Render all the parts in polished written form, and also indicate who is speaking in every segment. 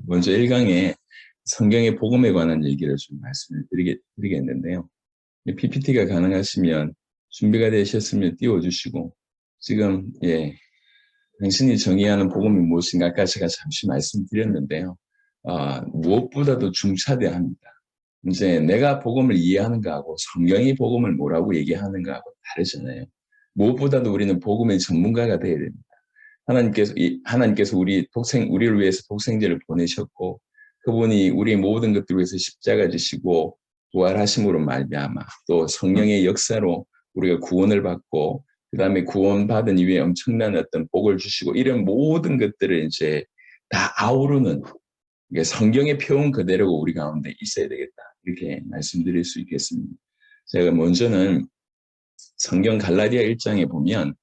Speaker 1: 먼저 1강에 성경의 복음에 관한 얘기를 좀 말씀을 드리겠는데요. PPT가 가능하시면 준비가 되셨으면 띄워주시고, 지금 당신이 정의하는 복음이 무엇인가 아까 제가 잠시 말씀드렸는데요. 무엇보다도 중차대합니다. 이제 내가 복음을 이해하는 거하고 성경이 복음을 뭐라고 얘기하는가하고 다르잖아요. 무엇보다도 우리는 복음의 전문가가 되어야 됩니다. 하나님께서 우리를 위해서 독생자를 보내셨고, 그분이 우리의 모든 것들을 위해서 십자가 지시고 부활하심으로 말미암아 또 성령의 역사로 우리가 구원을 받고, 그 다음에 구원받은 이후에 엄청난 어떤 복을 주시고, 이런 모든 것들을 이제 다 아우르는 성경의 표현 그대로가 우리 가운데 있어야 되겠다, 이렇게 말씀드릴 수 있겠습니다. 제가 먼저는 성경 갈라디아 1장에 보면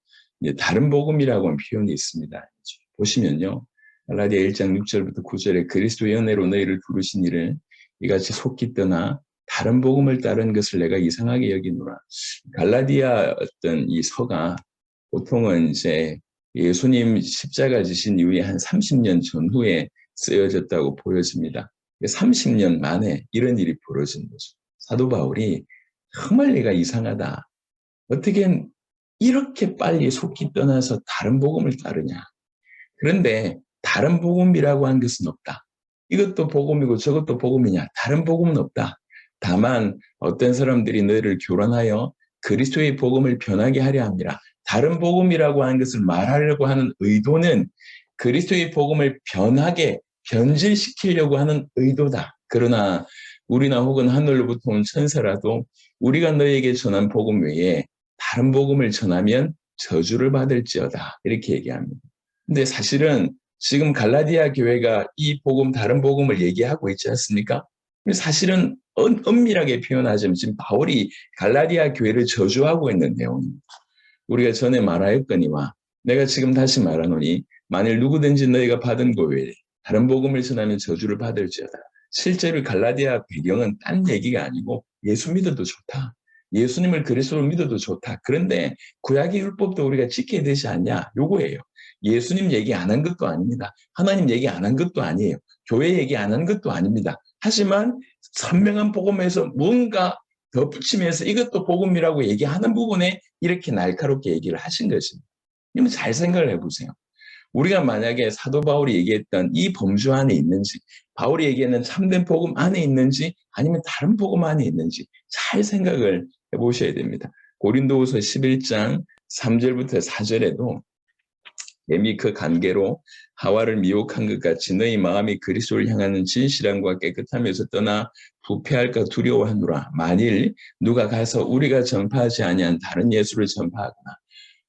Speaker 1: 이제 다른 복음이라고 하는 표현이 있습니다. 보시면요, 갈라디아 1장 6절부터 9절에 그리스도의 은혜로 너희를 부르신 이를 이같이 속기 떠나 다른 복음을 따른 것을 내가 이상하게 여기노라. 갈라디아 어떤 이 서가 보통은 이제 예수님 십자가 지신 이후에 한 30년 전후에 쓰여졌다고 보여집니다. 30년 만에 이런 일이 벌어진 거죠. 사도 바울이 정말 내가 이상하다, 어떻게 이렇게 빨리 속기 떠나서 다른 복음을 따르냐. 그런데 다른 복음이라고 한 것은 없다. 이것도 복음이고 저것도 복음이냐. 다른 복음은 없다. 다만 어떤 사람들이 너희를 교란하여 그리스도의 복음을 변하게 하려 합니다. 다른 복음이라고 하는 것을 말하려고 하는 의도는 그리스도의 복음을 변하게 변질시키려고 하는 의도다. 그러나 우리나 혹은 하늘로부터 온 천사라도 우리가 너에게 전한 복음 외에 다른 복음을 전하면 저주를 받을지어다, 이렇게 얘기합니다. 근데 사실은 지금 갈라디아 교회가 이 복음, 다른 복음을 얘기하고 있지 않습니까? 사실은 엄밀하게 표현하자면 지금 바울이 갈라디아 교회를 저주하고 있는 내용입니다. 우리가 전에 말하였거니와 내가 지금 다시 말하노니 만일 누구든지 너희가 받은 것 외에 다른 복음을 전하면 저주를 받을지어다. 실제로 갈라디아 배경은 딴 얘기가 아니고 예수 믿어도 좋다, 예수님을 그리스도로 믿어도 좋다, 그런데 구약의 율법도 우리가 지켜야 되지 않냐, 요거예요. 예수님 얘기 안 한 것도 아닙니다. 하나님 얘기 안 한 것도 아니에요. 교회 얘기 안 한 것도 아닙니다. 하지만 선명한 복음에서 뭔가 덧붙이면서 이것도 복음이라고 얘기하는 부분에 이렇게 날카롭게 얘기를 하신 것입니다. 그러면 잘 생각을 해보세요. 우리가 만약에 사도 바울이 얘기했던 이 범주 안에 있는지, 바울이 얘기하는 참된 복음 안에 있는지, 아니면 다른 복음 안에 있는지 잘 생각을 해보셔야 됩니다. 고린도후서 11장 3절부터 4절에도 이미 그 관계로 하와를 미혹한 것 같이 너희 마음이 그리스도를 향하는 진실함과 깨끗함에서 떠나 부패할까 두려워하노라. 만일 누가 가서 우리가 전파하지 아니한 다른 예수를 전파하거나,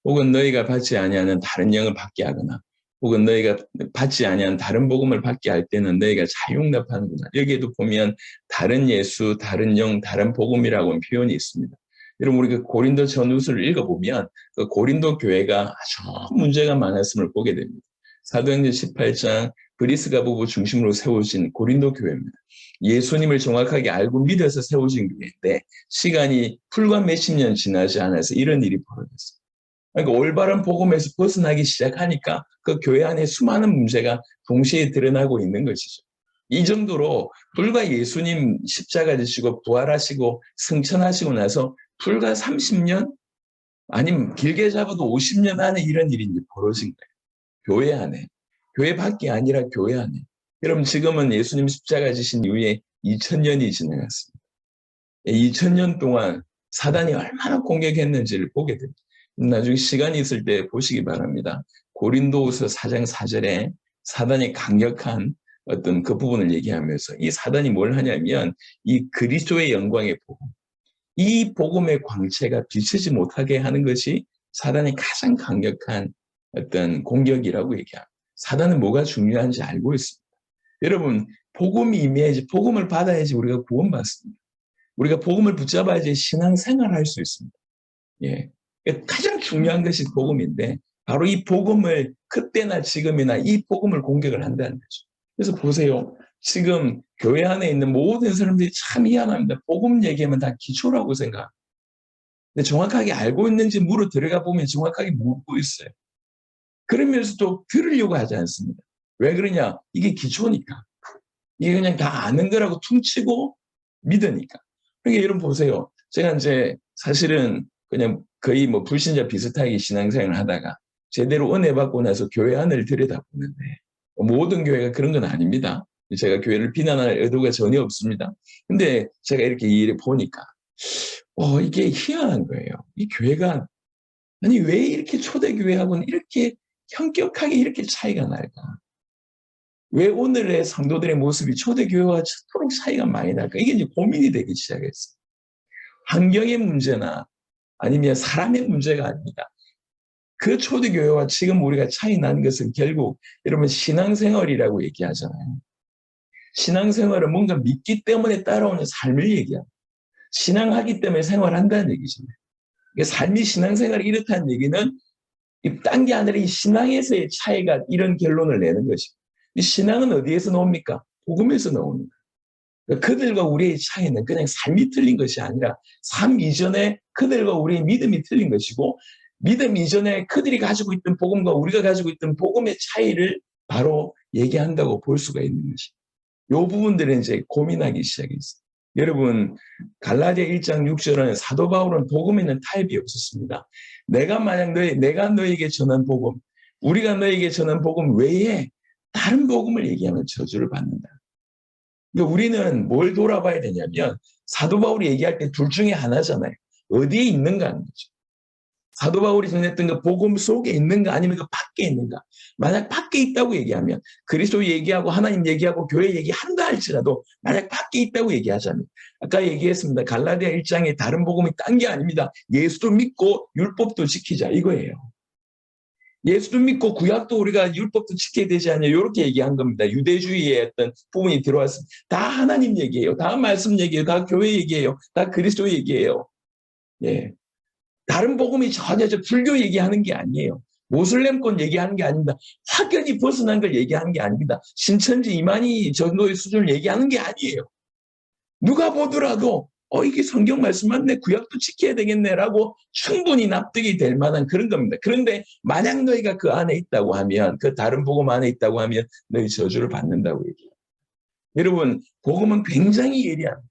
Speaker 1: 혹은 너희가 받지 아니하는 다른 영을 받게 하거나, 혹은 너희가 받지 아니한 다른 복음을 받게 할 때는 너희가 자용납하는구나. 여기에도 보면 다른 예수, 다른 영, 다른 복음이라고 하는 표현이 있습니다. 여러분, 우리가 고린도 전후서를 읽어보면 그 고린도 교회가 아주 문제가 많았음을 보게 됩니다. 사도행전 18장 브리스가 부부 중심으로 세워진 고린도 교회입니다. 예수님을 정확하게 알고 믿어서 세워진 교회인데 시간이 불과 몇십 년 지나지 않아서 이런 일이 벌어졌어요. 그러니까 올바른 복음에서 벗어나기 시작하니까 그 교회 안에 수많은 문제가 동시에 드러나고 있는 것이죠. 이 정도로 불과 예수님 십자가 지시고 부활하시고 승천하시고 나서 불과 30년, 아니면 길게 잡아도 50년 안에 이런 일이 이제 벌어진 거예요. 교회 안에. 교회 밖이 아니라 교회 안에. 여러분, 지금은 예수님 십자가 지신 이후에 2000년이 지나갔습니다. 2000년 동안 사단이 얼마나 공격했는지를 보게 됩니다. 나중에 시간이 있을 때 보시기 바랍니다. 고린도후서 4장 4절에 사단이 강력한 어떤 그 부분을 얘기하면서 이 사단이 뭘 하냐면 이 그리스도의 영광의 복음, 이 복음의 광채가 비치지 못하게 하는 것이 사단의 가장 강력한 어떤 공격이라고 얘기합니다. 사단은 뭐가 중요한지 알고 있습니다. 여러분, 복음이 임해야지, 복음을 받아야지 우리가 구원받습니다. 우리가 복음을 붙잡아야지 신앙생활을 할 수 있습니다. 예. 가장 중요한 것이 복음인데 바로 이 복음을 그때나 지금이나 이 복음을 공격을 한다는 거죠. 그래서 보세요. 지금 교회 안에 있는 모든 사람들이 참 희한합니다. 복음 얘기하면 다 기초라고 생각합니다. 근데 정확하게 알고 있는지 물어 들어가 보면 정확하게 모르고 있어요. 그러면서도 들으려고 하지 않습니다. 왜 그러냐? 이게 기초니까. 이게 그냥 다 아는 거라고 퉁치고 믿으니까. 그러니까 여러분 보세요. 제가 이제 사실은 그냥 거의 뭐 불신자 비슷하게 신앙생활을 하다가 제대로 은혜 받고 나서 교회 안을 들여다보는데 모든 교회가 그런 건 아닙니다. 제가 교회를 비난할 의도가 전혀 없습니다. 근데 제가 이렇게 이 일을 보니까 이게 희한한 거예요. 이 교회가 아니 왜 이렇게 초대교회하고는 이렇게 현격하게 이렇게 차이가 날까? 왜 오늘의 성도들의 모습이 초대교회와 저토록 차이가 많이 날까? 이게 이제 고민이 되기 시작했어요. 환경의 문제나 아니면 사람의 문제가 아닙니다. 그 초대교회와 지금 우리가 차이 난 것은 결국 여러분 신앙생활이라고 얘기하잖아요. 신앙생활은 뭔가 믿기 때문에 따라오는 삶을 얘기합니다. 신앙하기 때문에 생활한다는 얘기잖아요. 삶이 신앙생활이 이렇다는 얘기는 딴 게 아니라 이 신앙에서의 차이가 이런 결론을 내는 것입니다. 이 신앙은 어디에서 나옵니까? 복음에서 나오는 거예요. 그들과 우리의 차이는 그냥 삶이 틀린 것이 아니라 삶 이전에 그들과 우리의 믿음이 틀린 것이고 믿음 이전에 그들이 가지고 있던 복음과 우리가 가지고 있던 복음의 차이를 바로 얘기한다고 볼 수가 있는 것입니다. 이 부분들은 이제 고민하기 시작했어요. 여러분 갈라디아 1장 6절은 사도 바울은 복음에는 타협이 없었습니다. 내가 너에게 전한 복음, 우리가 너에게 전한 복음 외에 다른 복음을 얘기하면 저주를 받는다. 그러니까 우리는 뭘 돌아봐야 되냐면 사도 바울이 얘기할 때 둘 중에 하나잖아요. 어디에 있는가 하는 거죠. 사도 바울이 전했던 그 복음 속에 있는가 아니면 그 밖에 있는가. 만약 밖에 있다고 얘기하면 그리스도 얘기하고 하나님 얘기하고 교회 얘기한다 할지라도 만약 밖에 있다고 얘기하자면 아까 얘기했습니다. 갈라디아 1장에 다른 복음이 딴 게 아닙니다. 예수도 믿고 율법도 지키자 이거예요. 예수도 믿고 구약도 우리가 율법도 지켜야 되지 않냐 이렇게 얘기한 겁니다. 유대주의의 어떤 부분이 들어왔습니다. 다 하나님 얘기예요. 다 말씀 얘기예요. 다 교회 얘기예요. 다 그리스도 얘기예요. 예. 다른 복음이 전혀 불교 얘기하는 게 아니에요. 모슬렘권 얘기하는 게 아닙니다. 확연히 벗어난 걸 얘기하는 게 아닙니다. 신천지 이만희 정도의 수준을 얘기하는 게 아니에요. 누가 보더라도 이게 성경 말씀 맞네. 구약도 지켜야 되겠네라고 충분히 납득이 될 만한 그런 겁니다. 그런데 만약 너희가 그 안에 있다고 하면 그 다른 복음 안에 있다고 하면 너희 저주를 받는다고 얘기해요. 여러분 복음은 굉장히 예리합니다.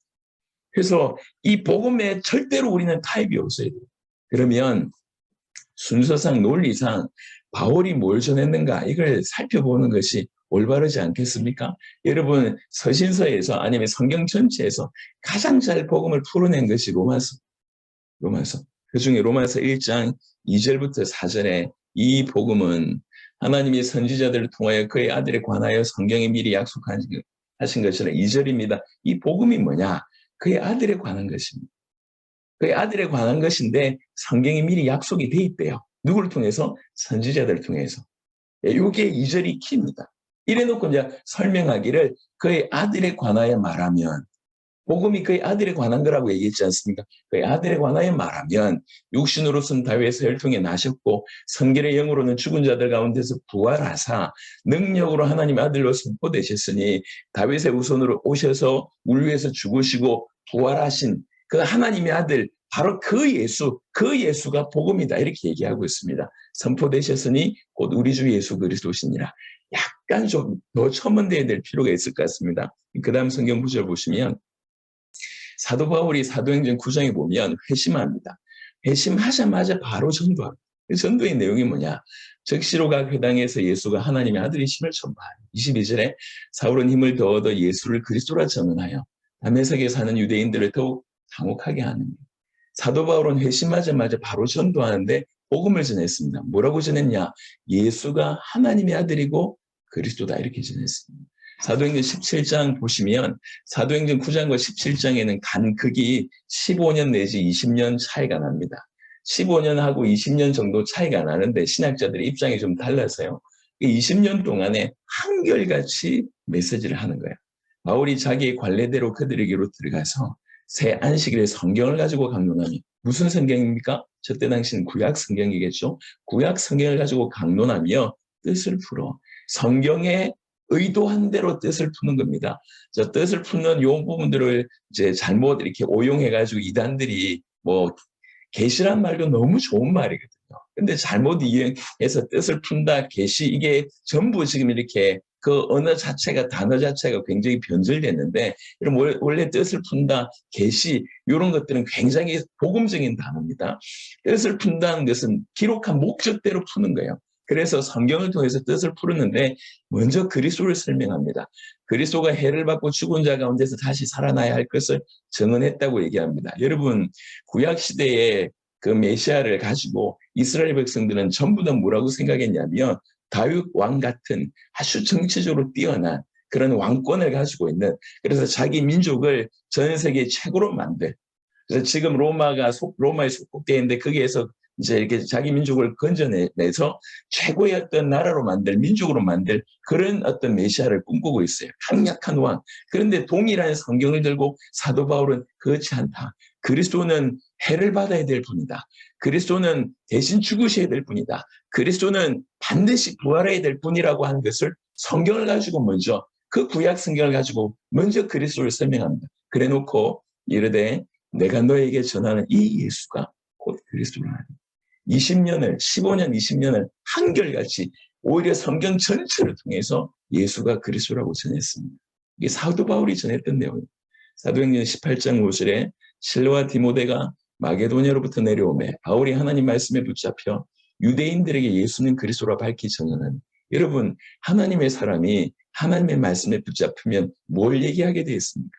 Speaker 1: 그래서 이 복음에 절대로 우리는 타협이 없어야 돼요. 그러면 순서상 논리상 바울이 뭘 전했는가 이걸 살펴보는 것이 올바르지 않겠습니까? 여러분 서신서에서 아니면 성경 전체에서 가장 잘 복음을 풀어낸 것이 로마서. 그중에 로마서 1장 2절부터 4절에 이 복음은 하나님이 선지자들을 통하여 그의 아들에 관하여 성경에 미리 약속하신 것이라 2절입니다. 이 복음이 뭐냐? 그의 아들에 관한 것입니다. 그의 아들에 관한 것인데 성경에 미리 약속이 돼 있대요. 누구를 통해서? 선지자들을 통해서. 이게 2절이 키입니다. 이래놓고 이제 설명하기를 그의 아들에 관하여 말하면 복음이 그의 아들에 관한 거라고 얘기했지 않습니까? 그의 아들에 관하여 말하면 육신으로서는 다윗의 혈통에 나셨고 성결의 영으로는 죽은 자들 가운데서 부활하사 능력으로 하나님의 아들로 선포되셨으니 다윗의 후손으로 오셔서 우리 위해서 죽으시고 부활하신 그 하나님의 아들 바로 그 예수가 복음이다 이렇게 얘기하고 있습니다. 선포되셨으니 곧 우리 주 예수 그리스도시니라. 약간 좀 더 첨언되어야 될 필요가 있을 것 같습니다. 그 다음 성경 구절 보시면 사도 바울이 사도행전 9장에 보면 회심합니다. 회심하자마자 바로 전도합니다. 전도의 내용이 뭐냐? 적시로가 회당에서 예수가 하나님의 아들이심을 전파하니 22절에 사울은 힘을 더 얻어 예수를 그리스도라 전언하여 다메섹에 사는 유대인들을 더욱 당혹하게 하느니 사도 바울은 회심하자마자 바로 전도하는데 복음을 전했습니다. 뭐라고 전했냐? 예수가 하나님의 아들이고 그리스도다 이렇게 전했습니다. 사도행전 17장 보시면 사도행전 9장과 17장에는 간극이 15년 내지 20년 차이가 납니다. 15년하고 20년 정도 차이가 나는데 신학자들의 입장이 좀 달라서요. 20년 동안에 한결같이 메시지를 하는 거예요. 바울이 자기의 관례대로 그들에게로 들어가서 새 안식일에 성경을 가지고 강론하니 무슨 성경입니까? 저때 당시는 구약 성경이겠죠. 구약 성경을 가지고 강론하며 뜻을 풀어 성경에 의도한 대로 뜻을 푸는 겁니다. 저 뜻을 푸는 요 부분들을 이제 잘못 이렇게 오용해가지고 이단들이 뭐 계시란 말도 너무 좋은 말이거든요. 근데 잘못 이해해서 뜻을 푼다, 계시, 이게 전부 지금 이렇게 그 언어 자체가, 단어 자체가 굉장히 변절됐는데, 이런 원래 뜻을 푼다, 계시, 이런 것들은 굉장히 복음적인 단어입니다. 뜻을 푼다는 것은 기록한 목적대로 푸는 거예요. 그래서 성경을 통해서 뜻을 풀었는데 먼저 그리스도를 설명합니다. 그리스도가 해를 받고 죽은 자 가운데서 다시 살아나야 할 것을 증언했다고 얘기합니다. 여러분, 구약 시대에 그 메시아를 가지고 이스라엘 백성들은 전부 다 뭐라고 생각했냐면 다윗 왕 같은 아주 정치적으로 뛰어난 그런 왕권을 가지고 있는, 그래서 자기 민족을 전 세계 최고로 만들, 그래서 지금 로마에 속국되어 있는데 거기에서 이제 이렇게 자기 민족을 건져내서 최고의 어떤 나라로 만들, 민족으로 만들 그런 어떤 메시아를 꿈꾸고 있어요. 강력한 왕. 그런데 동일한 성경을 들고 사도 바울은 그렇지 않다. 그리스도는 해를 받아야 될 분이다. 그리스도는 대신 죽으셔야 될 분이다. 그리스도는 반드시 부활해야 될 분이라고 하는 것을 성경을 가지고 먼저, 그 구약 성경을 가지고 먼저 그리스도를 설명합니다. 그래 놓고 이르되 내가 너에게 전하는 이 예수가 곧 그리스도라 하니, 20년을, 15년, 20년을 한결같이 오히려 성경 전체를 통해서 예수가 그리스도라고 전했습니다. 이게 사도 바울이 전했던 내용입니다. 사도행전 18장 5절에 실로와 디모데가 마게도냐로부터 내려오매 바울이 하나님 말씀에 붙잡혀 유대인들에게 예수는 그리스도라 밝히 전하는, 여러분, 하나님의 사람이 하나님의 말씀에 붙잡히면 뭘 얘기하게 되었습니까?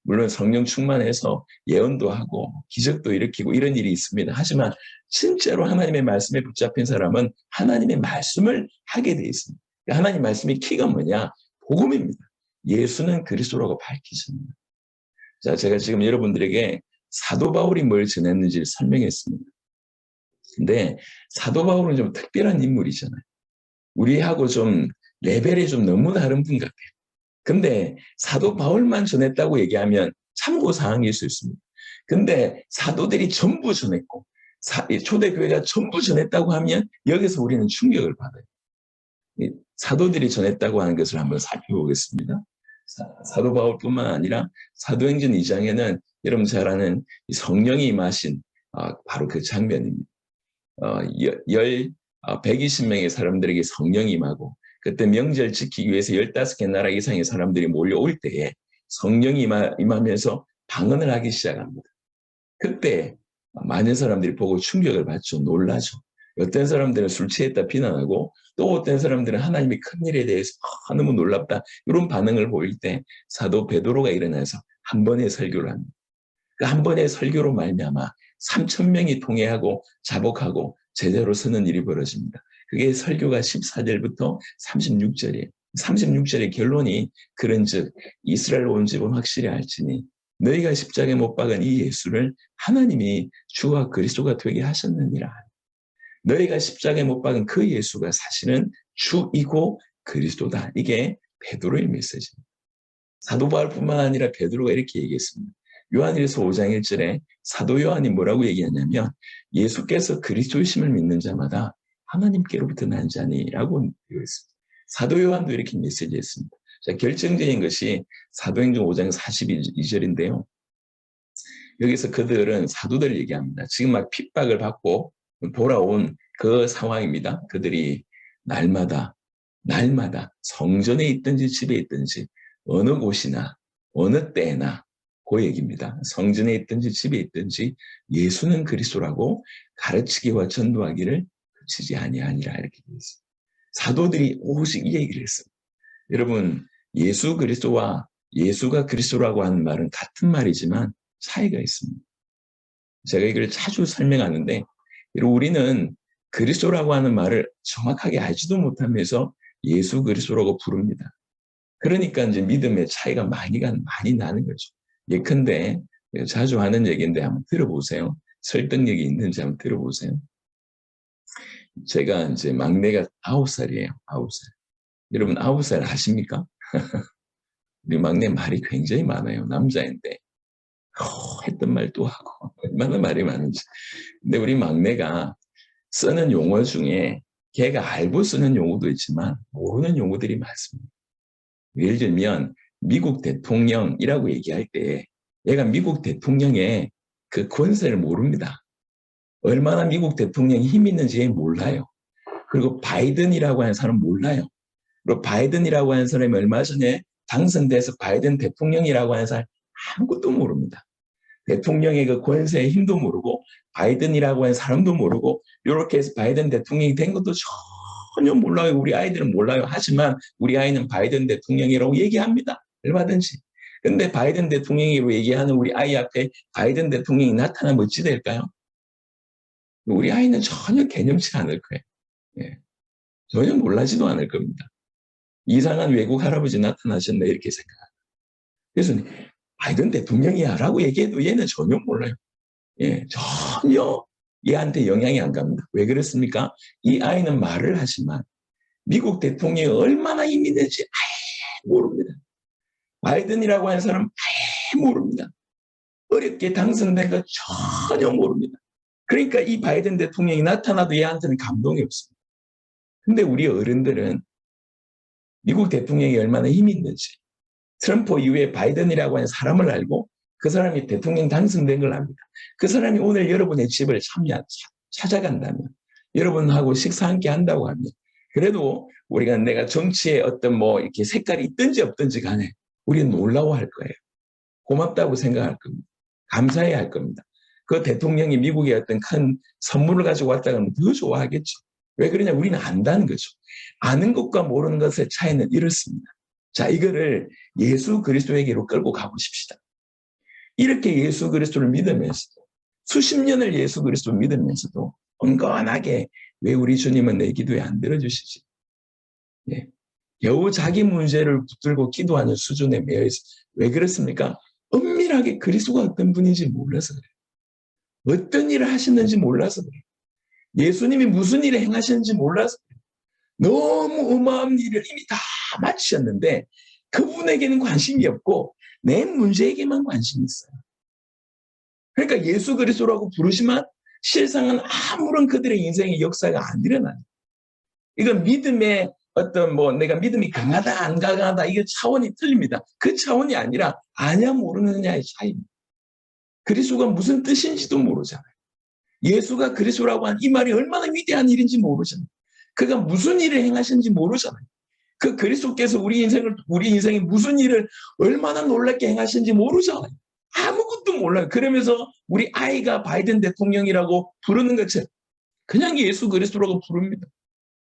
Speaker 1: 물론 성령 충만해서 예언도 하고 기적도 일으키고 이런 일이 있습니다. 하지만 진짜로 하나님의 말씀에 붙잡힌 사람은 하나님의 말씀을 하게 돼 있습니다. 하나님 말씀의 키가 뭐냐? 복음입니다. 예수는 그리스도라고 밝히십니다. 자, 제가 지금 여러분들에게 사도 바울이 뭘 전했는지를 설명했습니다. 근데 사도 바울은 좀 특별한 인물이잖아요. 우리하고 좀 레벨이 좀 너무 다른 분 같아요. 근데 사도 바울만 전했다고 얘기하면 참고사항일 수 있습니다. 근데 사도들이 전부 전했고 초대교회가 전부 전했다고 하면 여기서 우리는 충격을 받아요. 사도들이 전했다고 하는 것을 한번 살펴보겠습니다. 사도 바울뿐만 아니라 사도행전 2장에는 여러분 잘 아는 성령이 임하신 바로 그 장면입니다. 120명의 사람들에게 성령이 임하고, 그때 명절 지키기 위해서 15개 나라 이상의 사람들이 몰려올 때에 성령이 임하면서 방언을 하기 시작합니다. 그때 많은 사람들이 보고 충격을 받죠. 놀라죠. 어떤 사람들은 술 취했다 비난하고, 또 어떤 사람들은 하나님의 큰 일에 대해서 너무 놀랍다 이런 반응을 보일 때 사도 베드로가 일어나서 한 번의 설교를 합니다. 그 한 번의 설교로 말미암아 3,000명이 통회하고 자복하고 제대로 서는 일이 벌어집니다. 그게 설교가 14절부터 36절이에요. 36절의 결론이 그런즉 이스라엘 온 집은 확실히 알지니 너희가 십자가에 못 박은 이 예수를 하나님이 주와 그리스도가 되게 하셨느니라. 너희가 십자가에 못 박은 그 예수가 사실은 주이고 그리스도다. 이게 베드로의 메시지입니다. 사도 바울뿐만 아니라 베드로가 이렇게 얘기했습니다. 요한일서 5장 1절에 사도 요한이 뭐라고 얘기하냐면 예수께서 그리스도이심을 믿는 자마다 하나님께로부터 난 자니라고 되어있습니다. 사도 요한도 이렇게 메시지했습니다. 자, 결정적인 것이 사도행전 5장 42절인데요. 여기서 그들은 사도들 얘기합니다. 지금 막 핍박을 받고 돌아온 그 상황입니다. 그들이 날마다 성전에 있든지 집에 있든지 어느 곳이나 어느 때나 그 얘기입니다. 성전에 있든지 집에 있든지 예수는 그리스도라고 가르치기와 전도하기를 그치지 아니하니라 이렇게 되어 있습니다. 사도들이 오직 이 얘기를 했습니다. 여러분, 예수 그리스도와 예수가 그리스도라고 하는 말은 같은 말이지만 차이가 있습니다. 제가 이걸 자주 설명하는데 우리는 그리스도라고 하는 말을 정확하게 알지도 못하면서 예수 그리스도라고 부릅니다. 그러니까 이제 믿음의 차이가 많이 나는 거죠. 예컨대 자주 하는 얘기인데 한번 들어보세요. 설득력이 있는지 한번 들어보세요. 제가 이제 막내가 9살이에요. 9살. 여러분 9살 아십니까? 우리 막내 말이 굉장히 많아요. 남자인데 했던 말 또 하고 얼마나 말이 많은지. 근데 우리 막내가 쓰는 용어 중에 걔가 알고 쓰는 용어도 있지만 모르는 용어들이 많습니다. 예를 들면 미국 대통령이라고 얘기할 때 얘가 미국 대통령의 그 권세를 모릅니다. 얼마나 미국 대통령이 힘 있는지 몰라요. 그리고 바이든이라고 하는 사람 몰라요. 그리고 바이든이라고 하는 사람이 얼마 전에 당선돼서 바이든 대통령이라고 하는 사람 아무것도 모릅니다. 대통령의 그 권세의 힘도 모르고 바이든이라고 하는 사람도 모르고 이렇게 해서 바이든 대통령이 된 것도 전혀 몰라요. 우리 아이들은 몰라요. 하지만 우리 아이는 바이든 대통령이라고 얘기합니다. 얼마든지. 근데 바이든 대통령이라고 얘기하는 우리 아이 앞에 바이든 대통령이 나타나면 어찌 될까요? 우리 아이는 전혀 개념치 않을 거예요. 예. 전혀 놀라지도 않을 겁니다. 이상한 외국 할아버지 나타나셨네 이렇게 생각합니다. 그래서 바이든 대통령이야 라고 얘기해도 얘는 전혀 몰라요. 예, 전혀 얘한테 영향이 안 갑니다. 왜 그렇습니까? 이 아이는 말을 하지만 미국 대통령이 얼마나 힘이 있는지 아예 모릅니다. 바이든이라고 하는 사람 아예 모릅니다. 어렵게 당선된 거 전혀 모릅니다. 그러니까 이 바이든 대통령이 나타나도 얘한테는 감동이 없습니다. 근데 우리 어른들은 미국 대통령이 얼마나 힘이 있는지 트럼프 이후에 바이든이라고 하는 사람을 알고 그 사람이 대통령 당선된 걸 압니다. 그 사람이 오늘 여러분의 집을 찾아간다면 여러분하고 식사 함께 한다고 하면 그래도 우리가 내가 정치에 어떤 뭐 이렇게 색깔이 있든지 없든지 간에 우리는 놀라워할 거예요. 고맙다고 생각할 겁니다. 감사해야 할 겁니다. 그 대통령이 미국에 어떤 큰 선물을 가지고 왔다 그러면 더 좋아하겠죠. 왜 그러냐? 우리는 안다는 거죠. 아는 것과 모르는 것의 차이는 이렇습니다. 자, 이거를 예수 그리스도에게로 끌고 가보십시다. 이렇게 예수 그리스도를 믿으면서도 수십 년을 예수 그리스도를 믿으면서도 온건하게 왜 우리 주님은 내 기도에 안 들어주시지? 예. 겨우 자기 문제를 붙들고 기도하는 수준에 매여 있어. 왜 그렇습니까? 은밀하게 그리스도가 어떤 분인지 몰라서 그래요. 어떤 일을 하시는지 몰라서 그래요. 예수님이 무슨 일을 행하시는지 몰라서 그래요. 너무 어마어마한 일을 이미 다 마치셨는데 그분에게는 관심이 없고 내 문제에게만 관심이 있어요. 그러니까 예수 그리스도라고 부르지만 실상은 아무런 그들의 인생의 역사가 안 일어나요. 이건 믿음의 어떤 뭐 내가 믿음이 강하다 안 강하다 이게 차원이 틀립니다. 그 차원이 아니라 아냐 모르느냐의 차이입니다. 그리스도가 무슨 뜻인지도 모르잖아요. 예수가 그리스도라고 한 이 말이 얼마나 위대한 일인지 모르잖아요. 그가 무슨 일을 행하시는지 모르잖아요. 그 그리스도께서 우리 인생에 무슨 일을 얼마나 놀랍게 행하시는지 모르잖아요. 아무것도 몰라요. 그러면서 우리 아이가 바이든 대통령이라고 부르는 것처럼 그냥 예수 그리스도라고 부릅니다.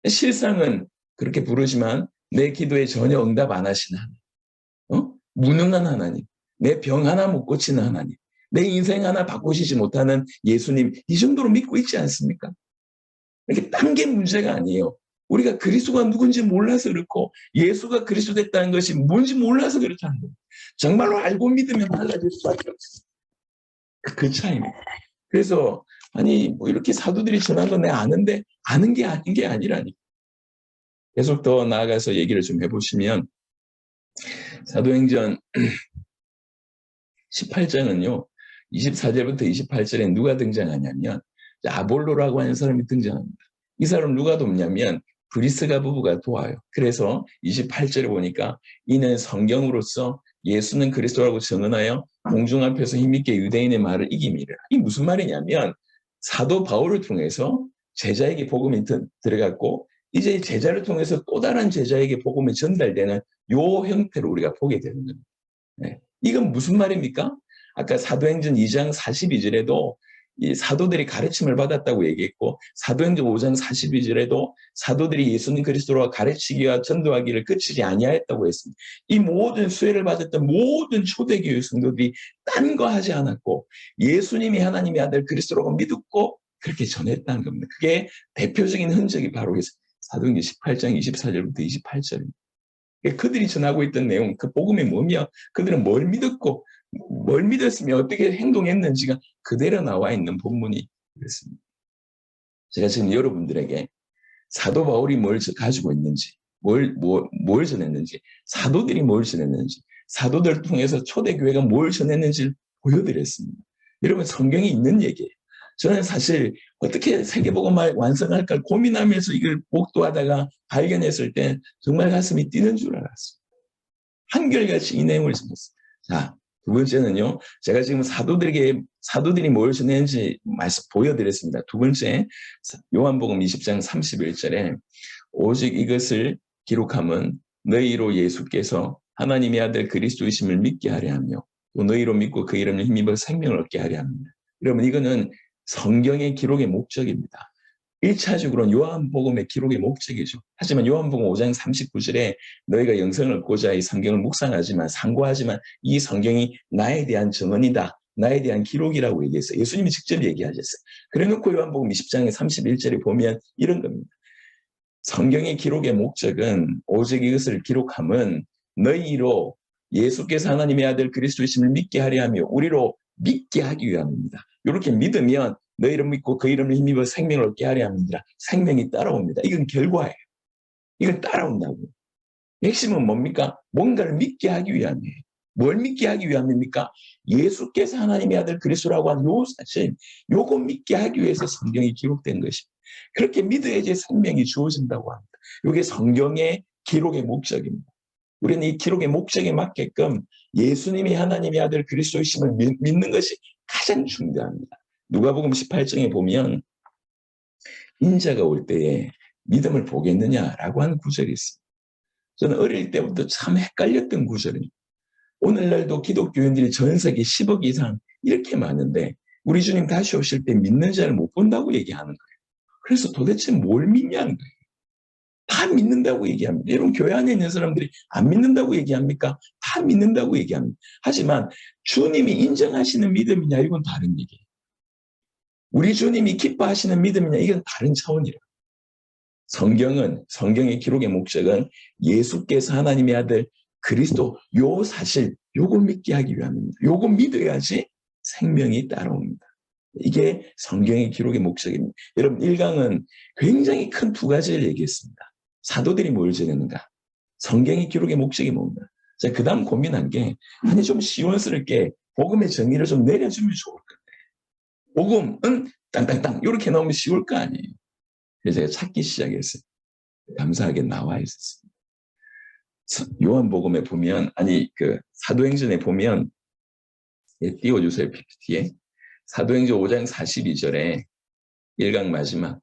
Speaker 1: 실상은 그렇게 부르지만 내 기도에 전혀 응답 안 하시는 하나님, 무능한 하나님, 내 병 하나 못 고치는 하나님, 내 인생 하나 바꾸시지 못하는 예수님, 이 정도로 믿고 있지 않습니까? 이렇게 딴 게 문제가 아니에요. 우리가 그리스도가 누군지 몰라서 그렇고 예수가 그리스도 됐다는 것이 뭔지 몰라서 그렇다는 거예요. 정말로 알고 믿으면 달라질 수밖에 없어요. 그 차이입니다. 그래서 아니 뭐 이렇게 사도들이 전한 거 내가 아는데 아는 게 아닌 게 아니라니. 계속 더 나아가서 얘기를 좀 해보시면 사도행전 18장은요. 24절부터 28절에 누가 등장하냐면 아볼로라고 하는 사람이 등장합니다. 이 사람 누가 돕냐면 브리스가 부부가 도와요. 그래서 28절에 보니까 이는 성경으로서 예수는 그리스도라고 증언하여 공중 앞에서 힘있게 유대인의 말을 이김이라. 이게 무슨 말이냐면 사도 바울을 통해서 제자에게 복음이 들어갔고 이제 제자를 통해서 또 다른 제자에게 복음이 전달되는 요 형태로 우리가 보게 되는 겁니다. 네. 이건 무슨 말입니까? 아까 사도행전 2장 42절에도 이 사도들이 가르침을 받았다고 얘기했고 사도행전 5장 42절에도 사도들이 예수님 그리스도로 가르치기와 전도하기를 그치지 아니하였다고 했습니다. 이 모든 수혜를 받았던 모든 초대교회 성도들이 딴 거 하지 않았고 예수님이 하나님의 아들 그리스도라고 믿었고 그렇게 전했다는 겁니다. 그게 대표적인 흔적이 바로 사도행전 18장 24절부터 28절입니다. 그들이 전하고 있던 내용, 그 복음이 뭐며 그들은 뭘 믿었고 뭘 믿었으며 어떻게 행동했는지가 그대로 나와 있는 본문이 그렇습니다. 제가 지금 여러분들에게 사도 바울이 뭘 가지고 있는지, 뭘 전했는지, 사도들이 뭘 전했는지, 사도들 통해서 초대교회가 뭘 전했는지를 보여드렸습니다. 여러분 성경이 있는 얘기예요. 저는 사실 어떻게 세계복음을 완성할까 고민하면서 이걸 목도하다가 발견했을 때 정말 가슴이 뛰는 줄 알았어요. 한결같이 이 내용을 전했어요. 자, 두 번째는요, 제가 지금 사도들이 뭘 전했는지 말씀 보여드렸습니다. 두 번째, 요한복음 20장 31절에 오직 이것을 기록함은 너희로 예수께서 하나님의 아들 그리스도이심을 믿게 하려 하며 또 너희로 믿고 그 이름을 힘입어 생명을 얻게 하려 합니다. 여러분, 이거는 성경의 기록의 목적입니다. 1차적으로는 요한복음의 기록의 목적이죠. 하지만 요한복음 5장 39절에 너희가 영생을 얻고자 이 성경을 묵상하지만 상고하지만 이 성경이 나에 대한 증언이다. 나에 대한 기록이라고 얘기했어요. 예수님이 직접 얘기하셨어요. 그래놓고 요한복음 20장의 31절에 보면 이런 겁니다. 성경의 기록의 목적은 오직 이것을 기록함은 너희로 예수께서 하나님의 아들 그리스도이심을 믿게 하려 하며 우리로 믿게 하기 위함입니다. 이렇게 믿으면 너희를 믿고 그 이름을 힘입어 생명을 얻게 하려 합니다. 생명이 따라옵니다. 이건 결과예요. 이건 따라온다고. 핵심은 뭡니까? 뭔가를 믿게 하기 위함이에요. 뭘 믿게 하기 위함입니까? 예수께서 하나님의 아들 그리스도라고 한 요 사실, 요거 믿게 하기 위해서 성경이 기록된 것입니다. 그렇게 믿어야지 생명이 주어진다고 합니다. 이게 성경의 기록의 목적입니다. 우리는 이 기록의 목적에 맞게끔 예수님이 하나님의 아들 그리스도이심을 믿는 것이 가장 중요합니다. 누가복음 18장에 보면 인자가 올 때에 믿음을 보겠느냐라고 하는 구절이 있습니다. 저는 어릴 때부터 참 헷갈렸던 구절입니다. 오늘날도 기독교인들이 전 세계 10억 이상 이렇게 많은데 우리 주님 다시 오실 때 믿는 자를 못 본다고 얘기하는 거예요. 그래서 도대체 뭘 믿냐는 거예요. 다 믿는다고 얘기합니다. 여러분, 교회 안에 있는 사람들이 안 믿는다고 얘기합니까? 다 믿는다고 얘기합니다. 하지만 주님이 인정하시는 믿음이냐, 이건 다른 얘기예요. 우리 주님이 기뻐하시는 믿음이냐, 이건 다른 차원이래요. 성경의 기록의 목적은 예수께서 하나님의 아들 그리스도, 요 사실, 요거 믿게 하기 위함입니다. 요거 믿어야지 생명이 따라옵니다. 이게 성경의 기록의 목적입니다. 여러분, 1강은 굉장히 큰 두 가지를 얘기했습니다. 사도들이 뭘 전했는가? 성경의 기록의 목적이 뭡니까? 자, 그 다음 고민한 게, 아니, 좀 시원스럽게 복음의 정의를 좀 내려주면 좋을 건데, 복음은 땅땅땅, 이렇게 나오면 쉬울 거 아니에요. 그래서 제가 찾기 시작했어요. 감사하게 나와 있었습니다. 요한복음에 보면, 사도행전에 보면, 띄워주세요, PPT에. 사도행전 5장 42절에 1강 마지막,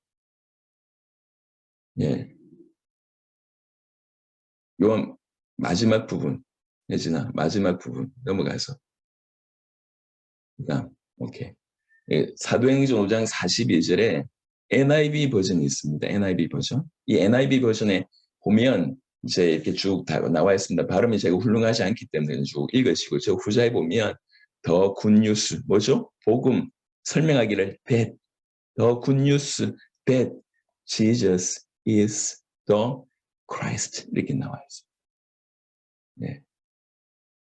Speaker 1: 요한 마지막 부분, 예진아, 마지막 부분 넘어가서. 그다음, 오케이. 사도행전 5장 42절에 NIV 버전이 있습니다. NIV 버전. 이 NIV 버전에 보면 이제 이렇게 쭉 다 나와 있습니다. 발음이 제가 훌륭하지 않기 때문에 쭉 읽으시고, 저 후자에 보면 더 굿뉴스, 뭐죠? 복음, 설명하기를 that, the good news that Jesus is the Christ, 이렇게 나와 있습니다. 네.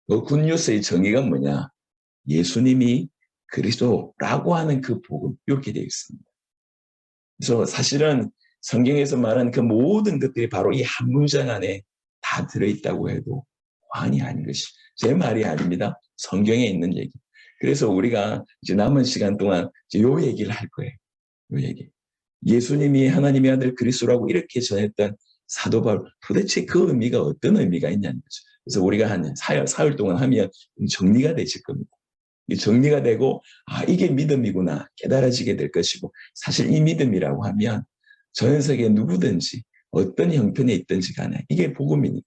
Speaker 1: 그 굿뉴스의 정의가 뭐냐? 예수님이 그리스도라고 하는 그 복음, 이렇게 되어 있습니다. 그래서 사실은 성경에서 말하는 그 모든 것들이 바로 이 한 문장 안에 다 들어있다고 해도 과언이 아닌 것이, 제 말이 아닙니다. 성경에 있는 얘기. 그래서 우리가 이제 남은 시간 동안 이제 요 얘기를 할 거예요. 요 얘기. 예수님이 하나님의 아들 그리스도라고 이렇게 전했던 사도 바울, 도대체 그 의미가 어떤 의미가 있냐는 거죠. 그래서 우리가 한 사흘 동안 하면 정리가 되실 겁니다. 정리가 되고, 아, 이게 믿음이구나 깨달아지게 될 것이고, 사실 이 믿음이라고 하면 전 세계 누구든지 어떤 형편에 있든지 간에 이게 복음이니까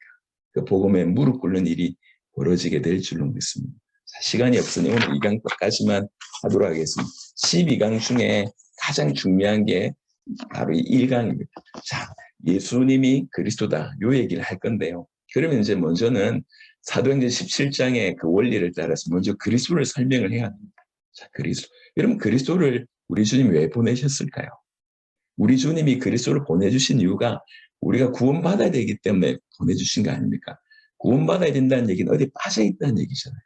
Speaker 1: 그 복음에 무릎 꿇는 일이 벌어지게 될 줄로 믿습니다. 자, 시간이 없으니 오늘 2강까지만 하도록 하겠습니다. 12강 중에 가장 중요한 게 바로 이 1강입니다. 자, 예수님이 그리스도다, 요 얘기를 할 건데요. 그러면 이제 먼저는 사도행전 17장의 그 원리를 따라서 먼저 그리스도를 설명을 해야 합니다. 자, 그리스도. 여러분, 그리스도를 우리 주님이 왜 보내셨을까요? 우리 주님이 그리스도를 보내주신 이유가 우리가 구원받아야 되기 때문에 보내주신 거 아닙니까? 구원받아야 된다는 얘기는 어디 빠져있다는 얘기잖아요.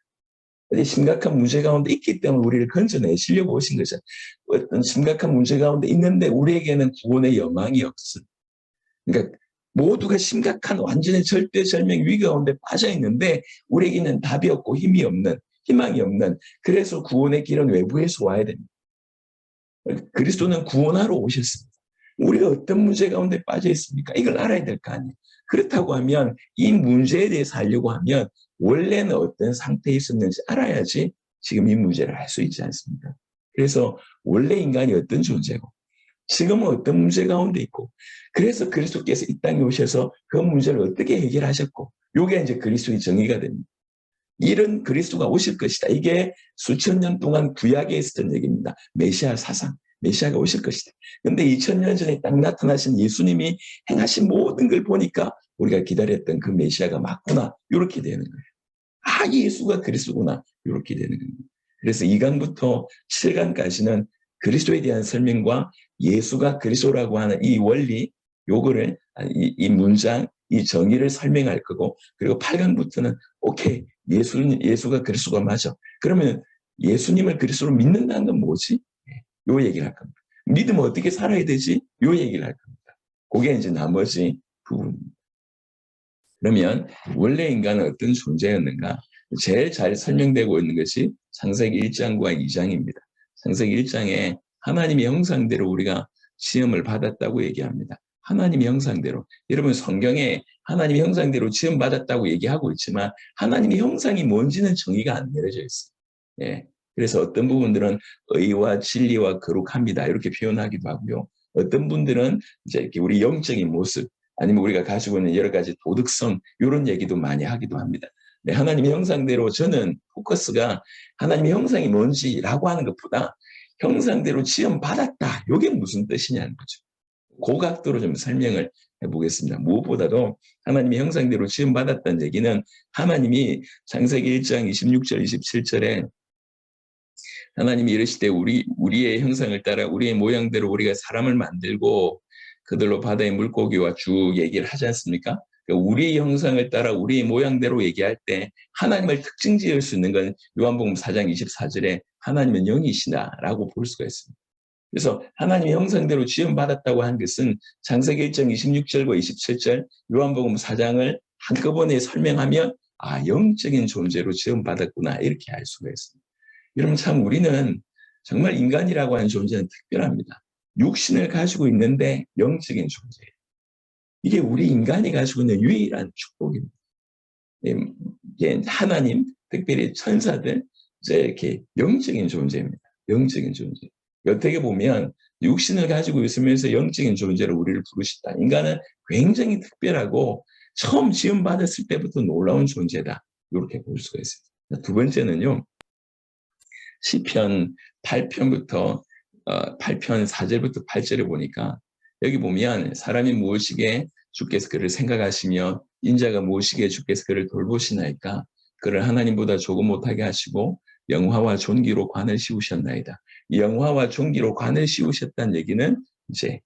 Speaker 1: 어디 심각한 문제 가운데 있기 때문에 우리를 건져내시려고 오신 거죠. 어떤 심각한 문제 가운데 있는데 우리에게는 구원의 여망이 없어. 그러니까 모두가 심각한 완전히 절대절명 위기 가운데 빠져 있는데 우리에게는 답이 없고 힘이 없는, 희망이 없는, 그래서 구원의 길은 외부에서 와야 됩니다. 그리스도는 구원하러 오셨습니다. 우리가 어떤 문제 가운데 빠져 있습니까? 이걸 알아야 될 거 아니에요. 그렇다고 하면 이 문제에 대해서 알려고 하면 원래는 어떤 상태에 있었는지 알아야지 지금 이 문제를 알 수 있지 않습니까? 그래서 원래 인간이 어떤 존재고 지금은 어떤 문제 가운데 있고 그래서 그리스도께서 이 땅에 오셔서 그 문제를 어떻게 해결하셨고 이게 이제 그리스도의 정의가 됩니다. 이런 그리스도가 오실 것이다. 이게 수천 년 동안 구약에 있었던 얘기입니다. 메시아 사상, 메시아가 오실 것이다. 그런데 2000년 전에 딱 나타나신 예수님이 행하신 모든 걸 보니까 우리가 기다렸던 그 메시아가 맞구나. 이렇게 되는 거예요. 아, 예수가 그리스도구나. 이렇게 되는 겁니다. 그래서 2강부터 7강까지는 그리스도에 대한 설명과 예수가 그리스도라고 하는 이 원리, 요거를, 이 문장, 이 정의를 설명할 거고, 그리고 8강부터는 오케이, 예수가 그리스도가 맞아. 그러면 예수님을 그리스도로 믿는다는 건 뭐지? 요 얘기를 할 겁니다. 믿으면 어떻게 살아야 되지? 요 얘기를 할 겁니다. 그게 이제 나머지 부분입니다. 그러면 원래 인간은 어떤 존재였는가? 제일 잘 설명되고 있는 것이 창세기 1장과 2장입니다. 창세기 1장에 하나님의 형상대로 우리가 시험을 받았다고 얘기합니다. 하나님의 형상대로. 여러분 성경에 하나님의 형상대로 시험 받았다고 얘기하고 있지만 하나님의 형상이 뭔지는 정의가 안 내려져 있어요. 예. 그래서 어떤 부분들은 의와 진리와 거룩합니다. 이렇게 표현하기도 하고요. 어떤 분들은 이제 이렇게 우리 영적인 모습, 아니면 우리가 가지고 있는 여러 가지 도덕성 이런 얘기도 많이 하기도 합니다. 네, 하나님의 형상대로 저는 포커스가 하나님의 형상이 뭔지라고 하는 것보다 형상대로 지음받았다. 이게 무슨 뜻이냐는 거죠. 그 각도로 좀 설명을 해보겠습니다. 무엇보다도 하나님의 형상대로 지음받았다는 얘기는 하나님이 창세기 1장 26절 27절에 하나님이 이르시되 우리의 형상을 따라 우리의 모양대로 우리가 사람을 만들고 그들로 바다의 물고기와 쭉 얘기를 하지 않습니까? 그러니까 우리의 형상을 따라 우리의 모양대로 얘기할 때 하나님을 특징 지을 수 있는 건 요한복음 4장 24절에 하나님은 영이시다라고 볼 수가 있습니다. 그래서 하나님의 형상대로 지음받았다고 한 것은 창세기 1장 26절과 27절 요한복음 4장을 한꺼번에 설명하면 아, 영적인 존재로 지음받았구나 이렇게 알 수가 있습니다. 여러분 참 우리는 정말 인간이라고 하는 존재는 특별합니다. 육신을 가지고 있는데 영적인 존재예요. 이게 우리 인간이 가지고 있는 유일한 축복입니다. 하나님, 특별히 천사들, 이렇게 영적인 존재입니다. 영적인 존재. 어떻게 보면 육신을 가지고 있으면서 영적인 존재로 우리를 부르시다. 인간은 굉장히 특별하고 처음 지음받았을 때부터 놀라운 존재다. 이렇게 볼 수가 있습니다. 두 번째는요. 시편 8편부터 8편 4절부터 8절에 보니까 여기 보면 사람이 무엇이게 주께서 그를 생각하시며 인자가 무엇이게 주께서 그를 돌보시나이까 그를 하나님보다 조금 못하게 하시고 영화와 존귀로 관을 씌우셨나이다. 영화와 존귀로 관을 씌우셨다는 얘기는 이제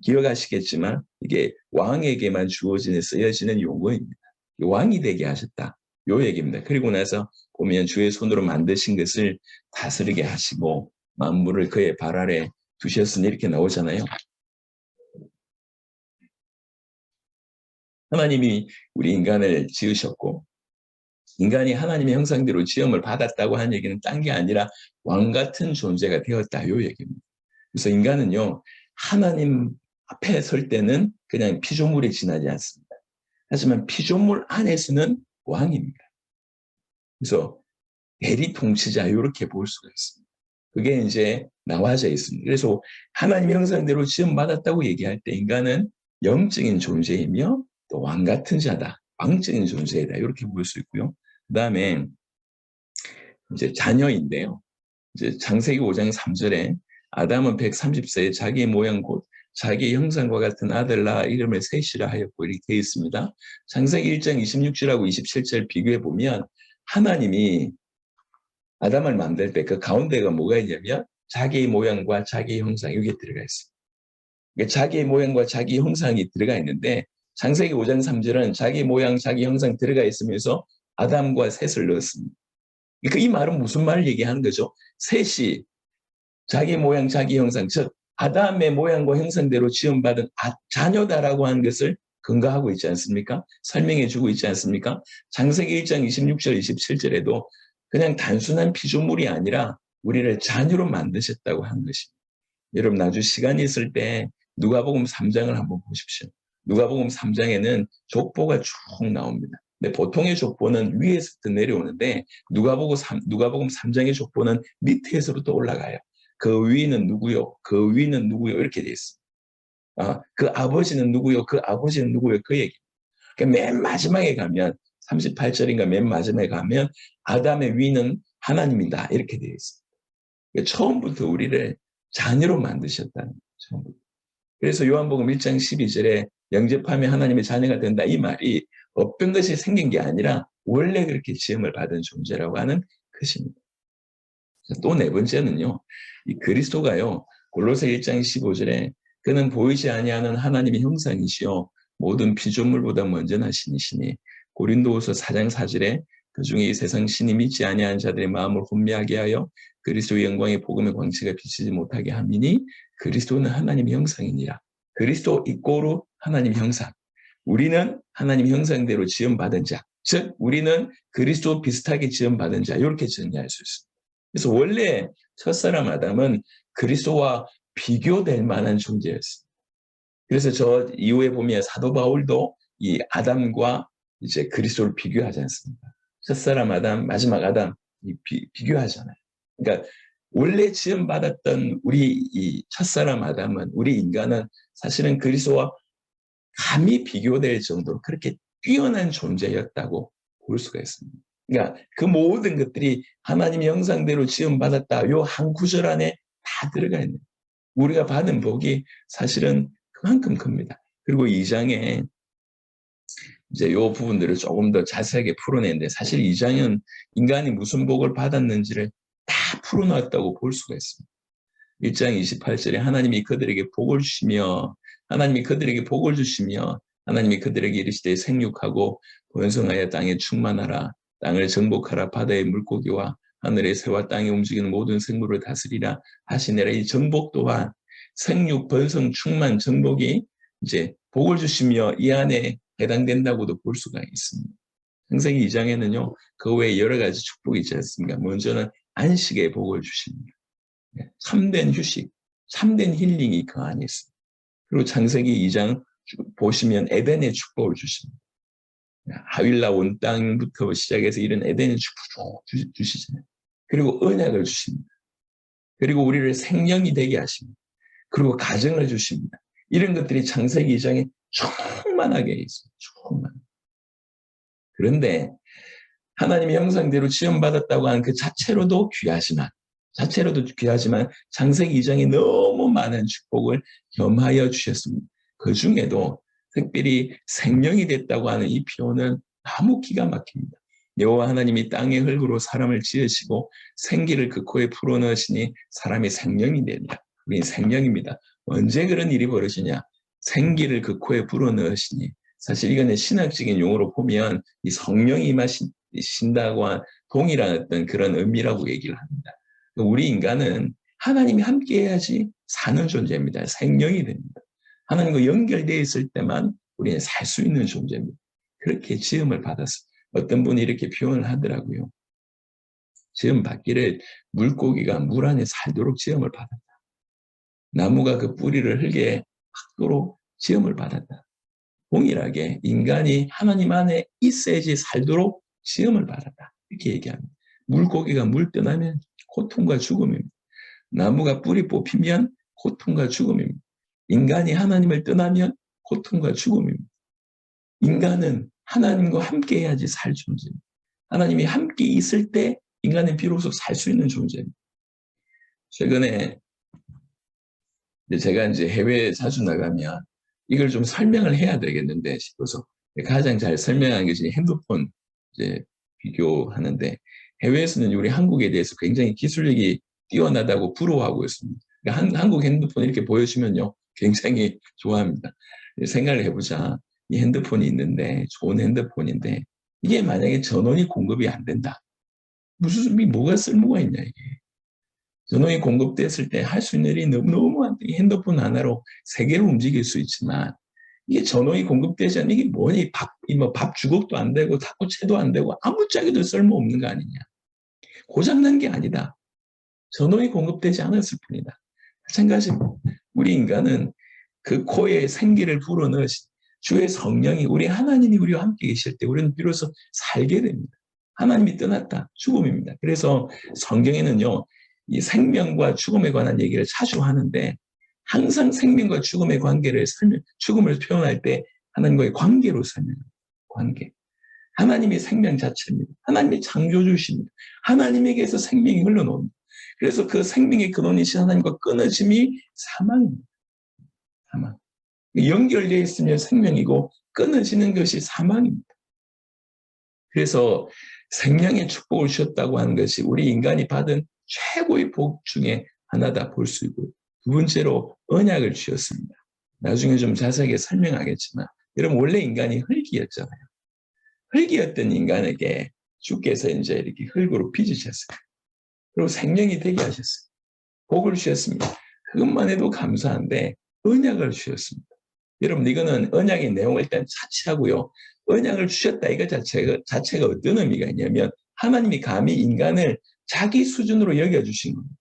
Speaker 1: 기억하시겠지만 이게 왕에게만 주어지는 쓰여지는 용어입니다. 왕이 되게 하셨다. 요 얘기입니다. 그리고 나서 보면 주의 손으로 만드신 것을 다스리게 하시고 만물을 그의 발 아래 두셨으니 이렇게 나오잖아요. 하나님이 우리 인간을 지으셨고 인간이 하나님의 형상대로 지음을 받았다고 하는 얘기는 딴 게 아니라 왕 같은 존재가 되었다. 요 얘기입니다. 그래서 인간은요. 하나님 앞에 설 때는 그냥 피조물에 지나지 않습니다. 하지만 피조물 안에서는 왕입니다. 그래서 대리 통치자 이렇게 볼 수가 있습니다. 그게 이제 나와져 있습니다. 그래서 하나님 형상대로 지음받았다고 얘기할 때 인간은 영적인 존재이며 또 왕 같은 자다. 왕적인 존재이다. 이렇게 볼 수 있고요. 그 다음에 이제 자녀인데요. 이제 창세기 5장 3절에 아담은 130세에 자기의 모양 곧 자기의 형상과 같은 아들 낳아 이름을 셋이라 하였고 이렇게 되어 있습니다. 창세기 1장 26절하고 27절 비교해 보면 하나님이 아담을 만들 때 그 가운데가 뭐가 있냐면 자기의 모양과 자기의 형상 이게 들어가 있습니다. 그러니까 자기의 모양과 자기 형상이 들어가 있는데 창세기 5장 3절은 자기 모양, 자기 형상 들어가 있으면서 아담과 셋을 넣었습니다. 그러니까 이 말은 무슨 말을 얘기하는 거죠? 셋이 자기 모양, 자기 형상, 즉 아담의 모양과 형상대로 지음받은 자녀다라고 하는 것을 근거하고 있지 않습니까? 설명해 주고 있지 않습니까? 창세기 1장 26절, 27절에도 그냥 단순한 피조물이 아니라 우리를 자녀로 만드셨다고 하는 것입니다. 여러분 나중에 시간이 있을 때 누가복음 3장을 한번 보십시오. 누가복음 3장에는 족보가 쭉 나옵니다. 근데 보통의 족보는 위에서부터 내려오는데 누가복음 3장의 족보는 밑에서부터 올라가요. 그 위는 누구요? 그 위는 누구요? 이렇게 돼 있습니다. 그 아버지는 누구요? 그 아버지는 누구요? 그 얘기. 그러니까 맨 마지막에 가면 38절인가 맨 마지막에 가면 아담의 위는 하나님이다 이렇게 되어 있습니다. 그러니까 처음부터 우리를 자녀로 만드셨다는 거죠. 처음부터. 그래서 요한복음 1장 12절에 영접하면 하나님의 자녀가 된다 이 말이 어떤 것이 생긴 게 아니라 원래 그렇게 지음을 받은 존재라고 하는 것입니다. 또 네 번째는요. 이 그리스도가요. 골로새 1장 15절에 그는 보이지 아니하는 하나님의 형상이시요 모든 피조물보다 먼저 나신 이시니 고린도후서 4장 4절에 그중에 이 세상 신이 믿지 아니하는 자들의 마음을 혼미하게 하여 그리스도의 영광의 복음의 광채가 비치지 못하게 함이니 그리스도는 하나님의 형상이니라. 그리스도 이꼬르 하나님의 형상. 우리는 하나님 형상대로 지음받은 자. 즉 우리는 그리스도 비슷하게 지음받은 자. 이렇게 정리할 수 있습니다. 그래서 원래 첫사람 아담은 그리스도와 비교될 만한 존재였습니다. 그래서 저 이후에 보면 사도 바울도 이 아담과 이제 그리스도를 비교하지 않습니까? 첫사람 아담, 마지막 아담 비교하잖아요. 그러니까 원래 지음받았던 우리 이 첫사람 아담은 우리 인간은 사실은 그리스도와 감히 비교될 정도로 그렇게 뛰어난 존재였다고 볼 수가 있습니다. 그러니까 그 모든 것들이 하나님의 형상대로 지음받았다. 요 한 구절 안에 다 들어가 있는 우리가 받은 복이 사실은 그만큼 큽니다. 그리고 2장에 이제 요 부분들을 조금 더 자세하게 풀어내는데 사실 2장은 인간이 무슨 복을 받았는지를 다 풀어놨다고 볼 수가 있습니다. 1장 28절에 하나님이 그들에게 복을 주시며 하나님이 그들에게 복을 주시며 하나님이 그들에게 이르시되 생육하고 번성하여 땅에 충만하라 땅을 정복하라 바다의 물고기와 하늘의 새와 땅에 움직이는 모든 생물을 다스리라 하시니라. 이 정복 또한 생육, 번성, 충만, 정복이 이제 복을 주시며 이 안에 해당된다고도 볼 수가 있습니다. 창세기 2장에는요 그 외에 여러 가지 축복이 있지 않습니까? 먼저는 안식의 복을 주십니다. 참된 휴식, 참된 힐링이 그 안에 있습니다. 그리고 창세기 2장 보시면 에덴의 축복을 주십니다. 하윌라 온 땅부터 시작해서 이런 에덴의 축복 주시잖아요. 그리고 언약을 주십니다. 그리고 우리를 생명이 되게 하십니다. 그리고 가정을 주십니다. 이런 것들이 창세기 2장에 충만하게 있습니다. 충만. 그런데 하나님의 형상대로 지음받았다고 하는 그 자체로도 귀하지만 창세기 2장에 너무 많은 축복을 겸하여 주셨습니다. 그 중에도 특별히 생명이 됐다고 하는 이 표현은 너무 기가 막힙니다. 여호와 하나님이 땅의 흙으로 사람을 지으시고 생기를 그 코에 풀어넣으시니 사람이 생명이 되니라. 우리는 생명입니다. 언제 그런 일이 벌어지냐? 생기를 그 코에 불어넣으시니 사실 이거는 신학적인 용어로 보면 이 성령이 임하신다고 한 동일한 어떤 그런 의미라고 얘기를 합니다. 우리 인간은 하나님이 함께 해야지 사는 존재입니다. 생명이 됩니다. 하나님과 연결되어 있을 때만 우리는 살 수 있는 존재입니다. 그렇게 지음을 받았어요. 어떤 분이 이렇게 표현을 하더라고요. 지음 받기를 물고기가 물 안에 살도록 지음을 받았다. 나무가 그 뿌리를 흙에 박도록 지음을 받았다. 동일하게 인간이 하나님 안에 있어야지 살도록 지음을 받았다. 이렇게 얘기합니다. 물고기가 물 떠나면 고통과 죽음입니다. 나무가 뿌리 뽑히면 고통과 죽음입니다. 인간이 하나님을 떠나면 고통과 죽음입니다. 인간은 하나님과 함께 해야지 살 존재입니다. 하나님이 함께 있을 때 인간은 비로소 살 수 있는 존재입니다. 최근에 제가 이제 해외에 자주 나가면 이걸 좀 설명을 해야 되겠는데 싶어서 가장 잘 설명하는 것이 핸드폰 이제 비교하는데 해외에서는 우리 한국에 대해서 굉장히 기술력이 뛰어나다고 부러워하고 있습니다. 그러니까 한국 핸드폰 이렇게 보여주면요 굉장히 좋아합니다. 생각을 해보자. 이 핸드폰이 있는데 좋은 핸드폰인데 이게 만약에 전원이 공급이 안 된다. 뭐가 쓸모가 있냐 이게. 전원이 공급됐을 때 할 수 있는 일이 너무 안 돼. 핸드폰 하나로 세계를 움직일 수 있지만 이게 전원이 공급되지 않으면 이게 뭐니 밥 주걱도 안 되고 탁구채도 안 되고 아무짝에도 쓸모없는 거 아니냐. 고장난 게 아니다. 전원이 공급되지 않았을 뿐이다. 마찬가지입니다. 우리 인간은 그 코에 생기를 불어넣으신 주의 성령이 우리 하나님이 우리와 함께 계실 때 우리는 비로소 살게 됩니다. 하나님이 떠났다. 죽음입니다. 그래서 성경에는요. 이 생명과 죽음에 관한 얘기를 자주 하는데 항상 생명과 죽음의 관계를 죽음을 표현할 때 하나님과의 관계로 설명합니다. 관계. 하나님이 생명 자체입니다. 하나님이 창조주십니다. 하나님에게서 생명이 흘러나옵니다. 그래서 그 생명의 근원이신 하나님과 끊어짐이 사망입니다. 사망. 연결되어 있으면 생명이고 끊어지는 것이 사망입니다. 그래서 생명의 축복을 주셨다고 하는 것이 우리 인간이 받은 최고의 복 중에 하나다 볼 수 있고요. 두 번째로 언약을 주셨습니다. 나중에 좀 자세하게 설명하겠지만 여러분 원래 인간이 흙이었잖아요. 흙이었던 인간에게 주께서 이제 이렇게 흙으로 빚으셨어요. 그리고 생명이 되게 하셨어요. 복을 주셨습니다. 그것만 해도 감사한데 언약을 주셨습니다. 여러분 이거는 언약의 내용을 일단 차치하고요. 언약을 주셨다 이거 자체가 어떤 의미가 있냐면 하나님이 감히 인간을 자기 수준으로 여겨주신 겁니다.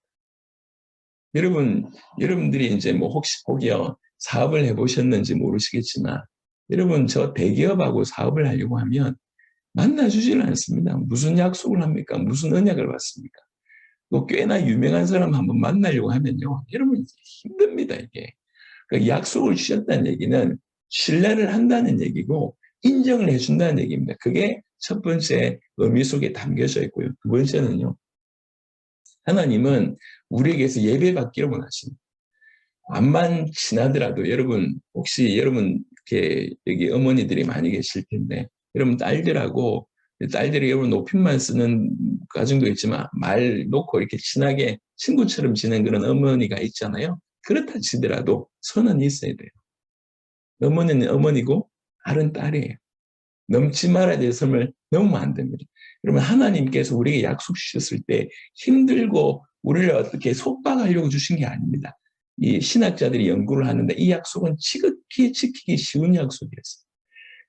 Speaker 1: 여러분들이 이제 뭐 혹여 사업을 해보셨는지 모르시겠지만 여러분 저 대기업하고 사업을 하려고 하면 만나주지는 않습니다. 무슨 약속을 합니까? 무슨 언약을 받습니까? 또 꽤나 유명한 사람 한번 만나려고 하면요. 여러분 힘듭니다 이게. 그 약속을 주셨다는 얘기는 신뢰를 한다는 얘기고 인정을 해준다는 얘기입니다. 그게 첫 번째 의미 속에 담겨져 있고요. 두 번째는요. 하나님은 우리에게서 예배받기를 원하십니다. 암만 친하더라도 여러분 혹시 여러분 이렇게 여기 어머니들이 많이 계실 텐데 여러분 딸들이 여러분 높임만 쓰는 가정도 있지만 말 놓고 이렇게 친하게 친구처럼 지낸 그런 어머니가 있잖아요. 그렇다 치더라도 선은 있어야 돼요. 어머니는 어머니고 딸은 딸이에요. 넘지 말아야 될 섬을 넘으면 안 됩니다. 그러면 하나님께서 우리에게 약속 주셨을 때 힘들고 우리를 어떻게 속박하려고 주신 게 아닙니다. 이 신학자들이 연구를 하는데 이 약속은 지극히 지키기 쉬운 약속이었어요.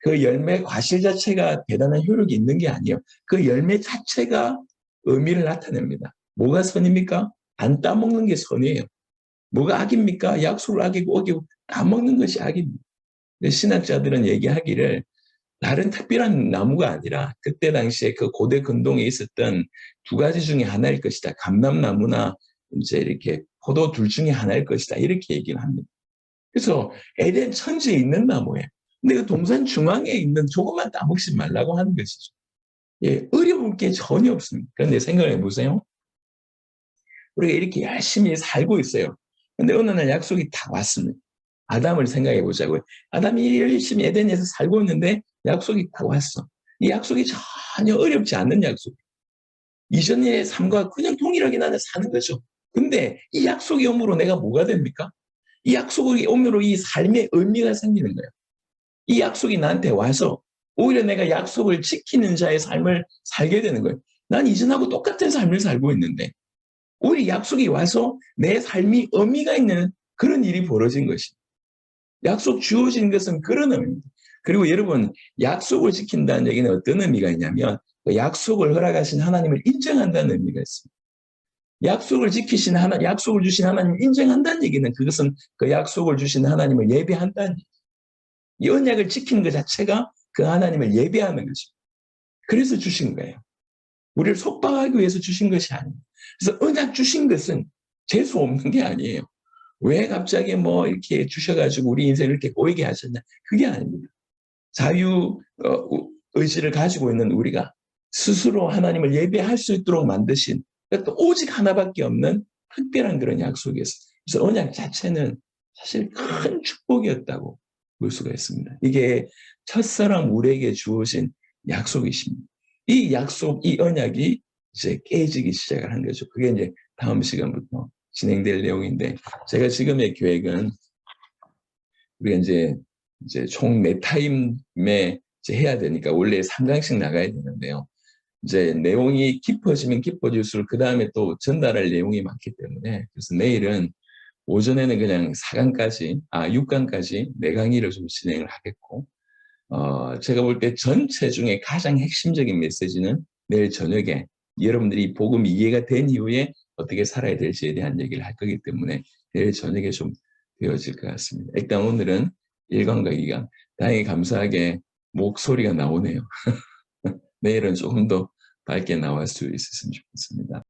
Speaker 1: 그 열매 과실 자체가 대단한 효력이 있는 게 아니에요. 그 열매 자체가 의미를 나타냅니다. 뭐가 선입니까? 안 따먹는 게 선이에요. 뭐가 악입니까? 약속을 어기고 따먹는 것이 악입니다. 신학자들은 얘기하기를 다른 특별한 나무가 아니라 그때 당시에 그 고대 근동에 있었던 두 가지 중에 하나일 것이다. 감람나무나 이제 이렇게 포도 둘 중에 하나일 것이다. 이렇게 얘기를 합니다. 그래서 에덴 천지에 있는 나무예요. 근데 그 동산 중앙에 있는 조금만 따먹지 말라고 하는 것이죠. 예, 어려울 게 전혀 없습니다. 그런데 생각해 보세요. 우리가 이렇게 열심히 살고 있어요. 근데 어느 날 약속이 딱 왔습니다. 아담을 생각해 보자고요. 아담이 열심히 에덴에서 살고 있는데 약속이 딱 왔어. 이 약속이 전혀 어렵지 않는 약속. 이전의 삶과 그냥 동일하게 나는 사는 거죠. 근데 이 약속이 오므로 내가 뭐가 됩니까? 이 약속이 오므로 이 삶의 의미가 생기는 거예요. 이 약속이 나한테 와서 오히려 내가 약속을 지키는 자의 삶을 살게 되는 거예요. 난 이전하고 똑같은 삶을 살고 있는데 오히려 약속이 와서 내 삶이 의미가 있는 그런 일이 벌어진 것입니다. 약속 주어진 것은 그런 의미입니다. 그리고 여러분 약속을 지킨다는 얘기는 어떤 의미가 있냐면 그 약속을 허락하신 하나님을 인정한다는 의미가 있습니다. 약속을 약속을 주신 하나님을 인정한다는 얘기는 그것은 그 약속을 주신 하나님을 예배한다는 얘기예요. 이 언약을 지키는 것 자체가 그 하나님을 예배하는 것입니다. 그래서 주신 거예요. 우리를 속박하기 위해서 주신 것이 아닙니다. 그래서 언약 주신 것은 재수 없는 게 아니에요. 왜 갑자기 뭐 이렇게 주셔가지고 우리 인생을 이렇게 꼬이게 하셨냐? 그게 아닙니다. 자유 의지를 가지고 있는 우리가 스스로 하나님을 예배할 수 있도록 만드신 또 오직 하나밖에 없는 특별한 그런 약속이었어요. 그래서 언약 자체는 사실 큰 축복이었다고 볼 수가 있습니다. 이게 첫사람 우리에게 주어진 약속이십니다. 이 약속, 이 언약이 이제 깨지기 시작을 한 거죠. 그게 이제 다음 시간부터 진행될 내용인데 제가 지금의 계획은 우리가 이제 총 4타임에 해야 되니까 원래 3강씩 나가야 되는데요. 이제 내용이 깊어지면 깊어질수록 그 다음에 또 전달할 내용이 많기 때문에 그래서 내일은 오전에는 그냥 6강까지 4강의를 좀 진행을 하겠고 제가 볼 때 전체 중에 가장 핵심적인 메시지는 내일 저녁에 여러분들이 복음이 이해가 된 이후에 어떻게 살아야 될지에 대한 얘기를 할 거기 때문에 내일 저녁에 좀 되어질 것 같습니다. 일단 오늘은 일광과 이광. 다행히 감사하게 목소리가 나오네요. 내일은 조금 더 밝게 나올 수 있었으면 좋겠습니다.